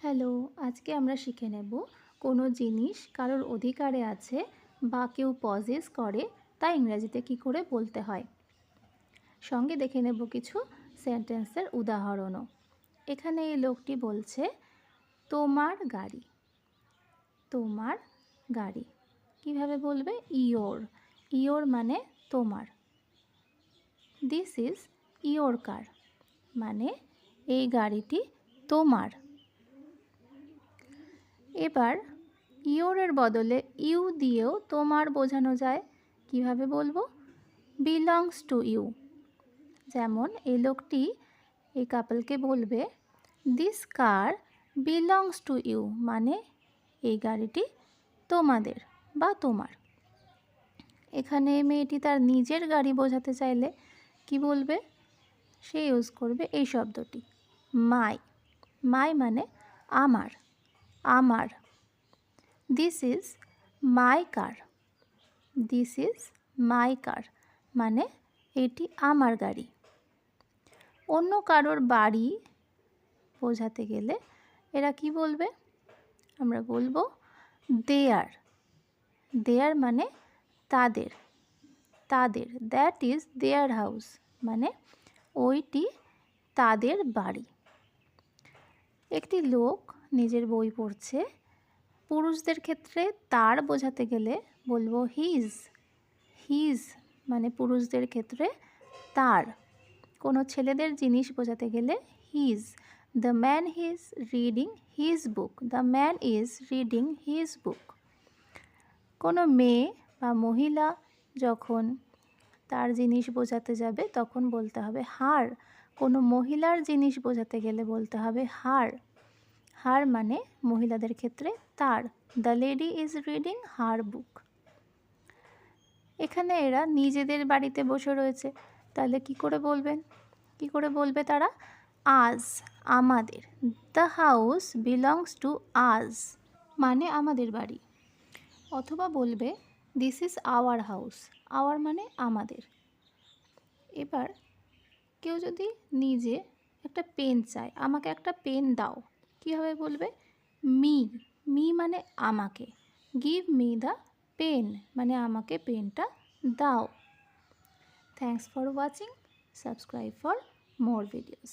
Hello, আজকে আমরা শিখে নেব কোনো জিনিস কারোর অধিকারে আছে বা কেউ পজেস করে তা ইংরেজিতে কী করে বলতে হয়। সঙ্গে দেখে নেব কিছু সেন্টেন্সের উদাহরণও। এখানে এই লোকটি বলছে তোমার গাড়ি। তোমার গাড়ি কিভাবে বলবে? ইয়োর। ইয়োর মানে তোমার। দিস ইজ ইয়োর কার মানে এই গাড়িটি তোমার। এবার ইয়োরের বদলে ইউ দিয়েও তোমার বোঝানো যায়। কিভাবে বলবো? Belongs to you. যেমন এই লোকটি এই কাপলকে বলবে this car belongs to you মানে এই গাড়িটি তোমাদের বা তোমার। এখানে মেয়েটি তার নিজের গাড়ি বোঝাতে চাইলে কি বলবে? সে ইউজ করবে এই শব্দটি মাই। মাই মানে আমার, আমার। This is my car. This is my car মানে এটি আমার গাড়ি। অন্য কারোর বাড়ি বোঝাতে গেলে এরা কি বলবে? আমরা বলবো দেয়ার। দেয়ার মানে তাদের, তাদের। দ্যাট ইজ দেয়ার হাউস মানে ওইটি তাদের বাড়ি। একটি লোক নিজের বই পড়ছে। পুরুষদের ক্ষেত্রে তার বোঝাতে গেলে বলবো হিজ। হিজ মানে পুরুষদের ক্ষেত্রে তার। কোনো ছেলেদের জিনিস বোঝাতে গেলে his. The man is reading his book. The man is reading his book. কোনো মেয়ে বা মহিলা যখন তার জিনিস বোঝাতে যাবে তখন বলতে হবে হার। কোনো মহিলার জিনিস বোঝাতে গেলে বলতে হবে হার। হার মানে মহিলাদের ক্ষেত্রে তার। The lady is reading her book. এখানে এরা নিজেদের বাড়িতে বসে রয়েছে, তাহলে কি করে বলবেন? কি করে বলবে তারা? আজ, আমাদের। দ্য হাউস বিলংস টু আজ মানে আমাদের বাড়ি। অথবা বলবে this is our house. Our মানে আমাদের। এবার কেউ যদি নিজে একটা পেন চায়, আমাকে একটা পেন দাও, কীভাবে বলবে? মি। মি মানে আমাকে। গিভ মি দ্য পেন মানে আমাকে পেনটা দাও। Thanks for watching. Subscribe for more videos.